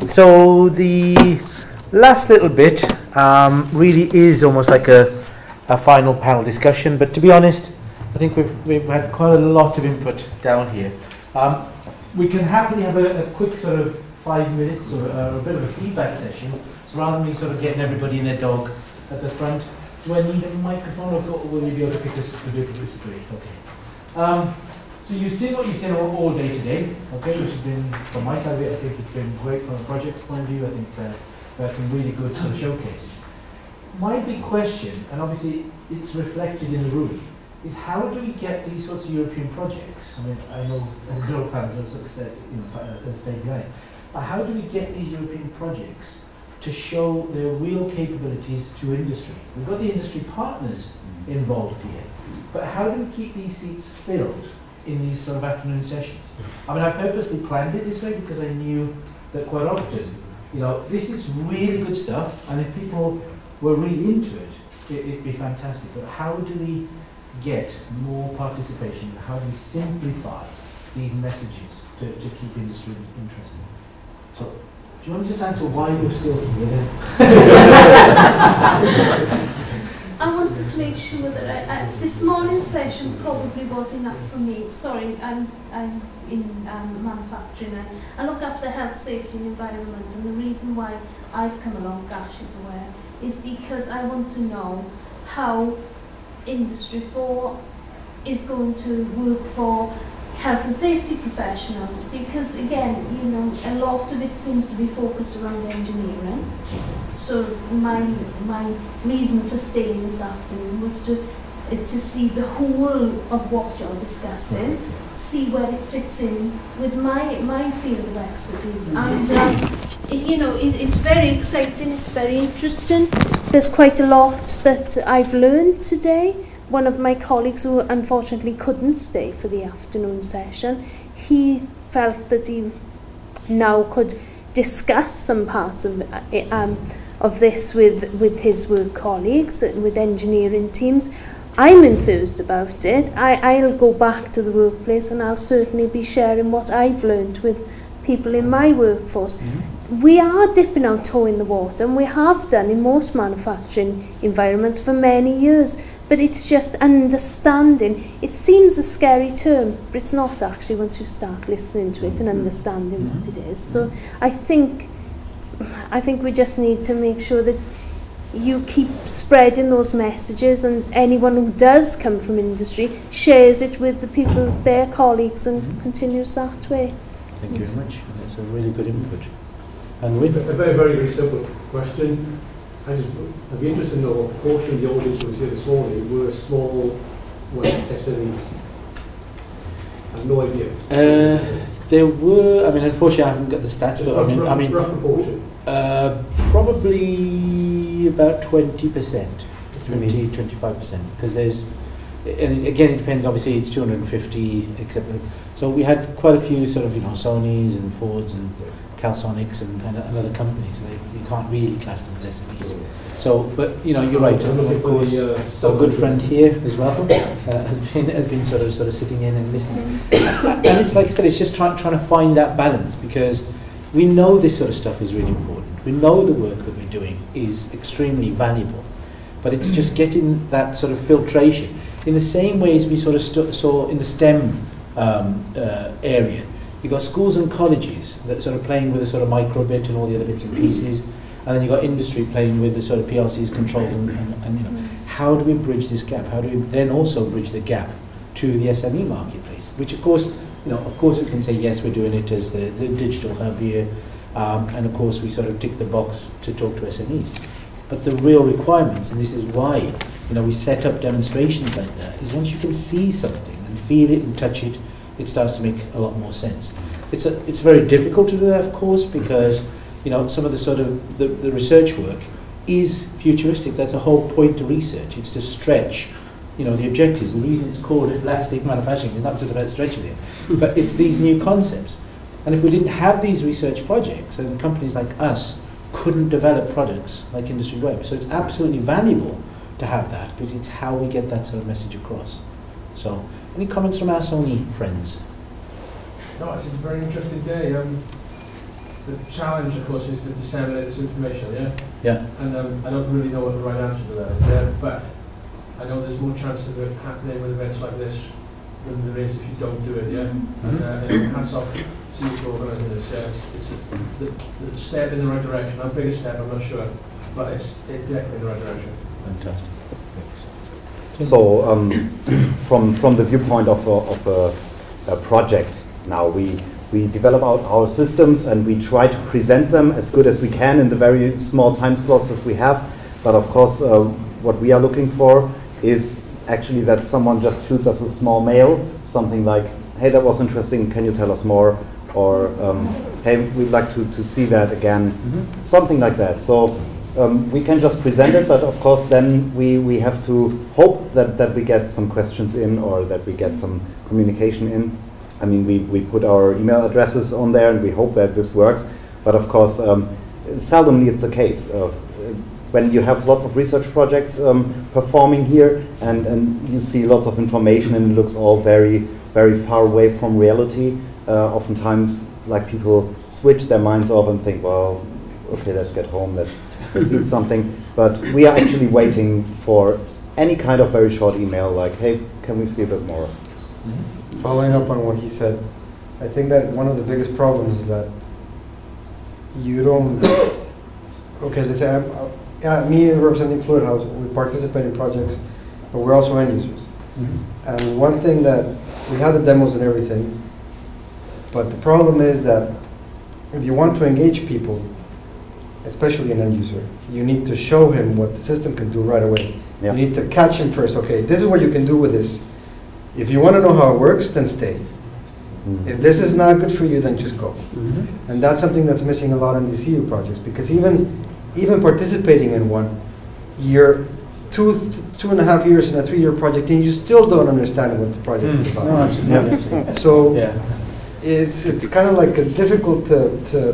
So the last little bit really is almost like a final panel discussion, but to be honest, I think we've had quite a lot of input down here. We can happily have a quick sort of 5 minutes or a bit of a feedback session. So rather than me sort of getting everybody and their dog at the front, do I need a microphone or will we be able to pick this up? Great, okay. So you've seen what you've seen all day today, okay, which has been, from my side of it, I think it's been great from a project's point of view. I think we had some really good sort of showcases. My big question, and obviously it's reflected in the room, is how do we get these sorts of European projects? I mean, I know panels are sort of staying behind, but how do we get these European projects to show their real capabilities to industry? We've got the industry partners involved here, but how do we keep these seats filled in these sort of afternoon sessions? I mean, I purposely planned it this way because I knew that quite often, you know, this is really good stuff, and if people were really into it, it'd be fantastic. But how do we get more participation? How do we simplify these messages to keep industry interested? So, do you want to just answer why you're still here? I wanted to make sure that this morning's session probably was enough for me. Sorry, I'm in manufacturing. I look after health, safety and environment, and the reason why I've come along, Gash is aware, is because I want to know how Industry 4 is going to work for health and safety professionals, because again, you know, a lot of it seems to be focused around engineering. So my reason for staying this afternoon was to see the whole of what you're discussing, see where it fits in with my field of expertise. And you know, it's very exciting, it's very interesting. There's quite a lot that I've learned today. One of my colleagues who unfortunately couldn't stay for the afternoon session, he felt that he now could discuss some parts of this with his work colleagues, with engineering teams. I'm enthused about it. I'll go back to the workplace and I'll certainly be sharing what I've learned with people in my workforce. Mm-hmm. We are dipping our toe in the water, and we have done in most manufacturing environments for many years. But it's just understanding. It seems a scary term, but it's not actually once you start listening to it and understanding what it is. So I think we just need to make sure that you keep spreading those messages, and anyone who does come from industry shares it with the people, their colleagues, and continues that way. Thank you very much. That's a really good input. And a very, very, very simple question. I'd be interested to know what proportion of the audience who was here this morning were small SMEs. I have no idea. There were, I mean, unfortunately I haven't got the stats, but rough proportion. Probably about 20%, 25%, because there's, and again it depends, obviously it's 250, except, so we had quite a few sort of, you know, Sonys and Fords and Calsonics and other companies. You can't really class them as SMEs. So, but you know, you're right. Of course, our good friend here as well has been sort of sitting in and listening. And it's like I said, it's just trying to find that balance, because we know this sort of stuff is really important. We know the work that we're doing is extremely valuable, but it's just getting that sort of filtration in the same way as we sort of saw in the STEM area. You've got schools and colleges that sort of playing with a sort of microbit and all the other bits and pieces, and then you've got industry playing with the sort of PLCs, controls, and you know, how do we bridge this gap? How do we then also bridge the gap to the SME marketplace? Which, of course, you know, of course we can say yes, we're doing it as the digital hub here, and of course we sort of tick the box to talk to SMEs. But the real requirements, and this is why, you know, we set up demonstrations like that, is once you can see something and feel it and touch it, it starts to make a lot more sense. It's very difficult to do that, of course, because, you know, some of the sort of the research work is futuristic. That's a whole point of research. It's to stretch, you know, the objectives. The reason it's called elastic manufacturing is not just about stretching it, but it's these new concepts. And if we didn't have these research projects, then companies like us couldn't develop products like Industry Web. So it's absolutely valuable to have that, but it's how we get that sort of message across. So, any comments from our Sony friends? No, it's a very interesting day. the challenge, of course, is to disseminate this information, yeah? Yeah. And I don't really know what the right answer to that is, yeah? But I know there's more chance of it happening with events like this than there is if you don't do it, yeah? And hats off to you for organising this, yeah? It's the step in the right direction. How big a step, I'm not sure, but it's definitely in the right direction. Fantastic. So, from the viewpoint of a project, now we develop our systems and we try to present them as good as we can in the very small time slots that we have. But of course, what we are looking for is actually that someone just shoots us a small mail, something like, hey, that was interesting, can you tell us more? Or, hey, we'd like to see that again, something like that. So we can just present it, but of course then we have to hope that we get some questions in or that we get some communication in. I mean, we put our email addresses on there and we hope that this works, but of course, seldomly it's the case. When you have lots of research projects performing here and you see lots of information and it looks all very, very far away from reality, oftentimes like people switch their minds off and think, well, okay, let's get home, let's eat something. But we are actually waiting for any kind of very short email like, hey, can we see a bit more? Following up on what he said, I think that one of the biggest problems is that you don't, okay, let's say me representing Fluid House, we participate in projects, but we're also end users. And one thing that, we have the demos and everything, but the problem is that if you want to engage people, especially an end user, you need to show him what the system can do right away. You need to catch him first, okay, this is what you can do with this. If you want to know how it works, then stay. If this is not good for you, then just go. And that's something that's missing a lot in these EU projects, because even participating in one, you're 2.5 years in a 3-year project and you still don't understand what the project is about. No, absolutely. So it's kind of like difficult to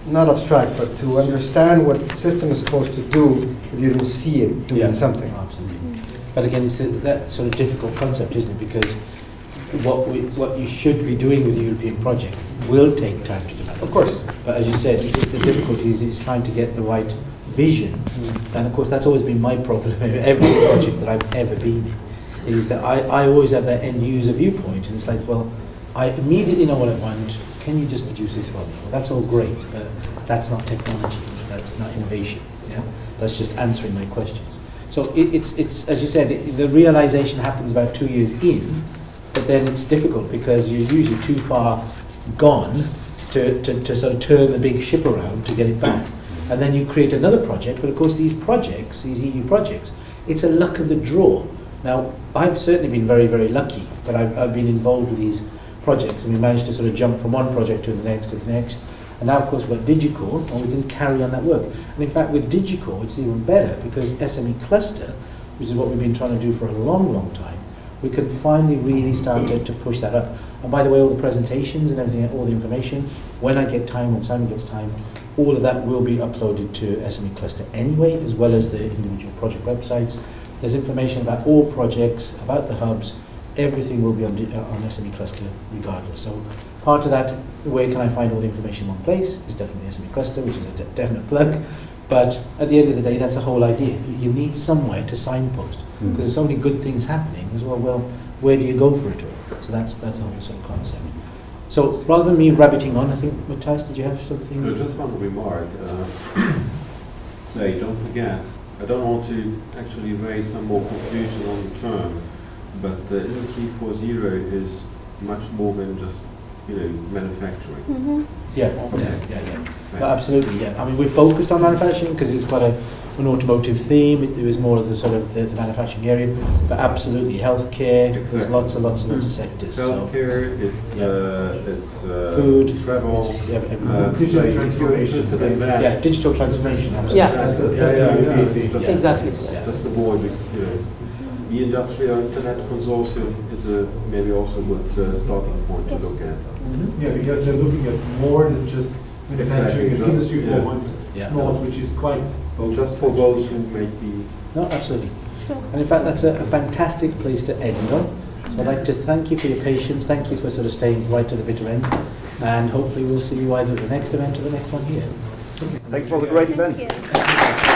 not abstract, but to understand what the system is supposed to do if you don't see it doing something. Absolutely. But again, it's that sort of difficult concept, isn't it? Because what you should be doing with European projects will take time to develop. Of course. But as you said, the difficulty is trying to get the right vision. And of course, that's always been my problem in every project that I've ever been in, is that I always have that end user viewpoint. And it's like, well, I immediately know what I want. Can you just produce this for me? Well, that's all great, but that's not technology. That's not innovation. Yeah? That's just answering my questions. So it's as you said, the realization happens about 2 years in, but then it's difficult because you're usually too far gone to sort of turn the big ship around to get it back. And then you create another project, but of course these projects, these EU projects, it's a luck of the draw. Now, I've certainly been very, very lucky that I've been involved with these projects and we managed to sort of jump from one project to the next to the next. And now, of course, we've got Digicore, and we can carry on that work. And in fact, with Digicore, it's even better because SMECluster, which is what we've been trying to do for a long, long time, we can finally really start to push that up. And by the way, all the presentations and everything, all the information, when I get time, when Simon gets time, all of that will be uploaded to SMECluster anyway, as well as the individual project websites. There's information about all projects, about the hubs, everything will be on SMECluster regardless. So part of that, where can I find all the information in one place, is definitely SMECluster, which is a definite plug. But at the end of the day, that's the whole idea. You need somewhere to signpost, because there's so many good things happening as well. Well, where do you go for it all? So that's the whole sort of concept. So rather than me rabbiting on, I think, Matthias, did you have something? No, just one remark. Say, don't forget, I don't want to actually raise some more confusion on the term, but the Industry 4.0 is much more than just, manufacturing. Yeah. Well, absolutely, yeah. I mean, we're focused on manufacturing because it's quite an automotive theme. It was more of the sort of the manufacturing area, but absolutely healthcare. Exactly. There's lots and lots of sectors. It's healthcare. It's food, travel, digital transformation. Yeah, digital transformation. Exactly. Just avoid, the Industrial Internet Consortium is maybe also a good starting point to look at. Yeah, because they're looking at more than just manufacturing and Industry 4.0, which is quite focused. Just for those who may be... No, absolutely. Sure. And in fact, that's a fantastic place to end on. So I'd like to thank you for your patience. Thank you for sort of staying right to the bitter end. and hopefully we'll see you either at the next event or the next one here. Thanks for the great event. Thank you.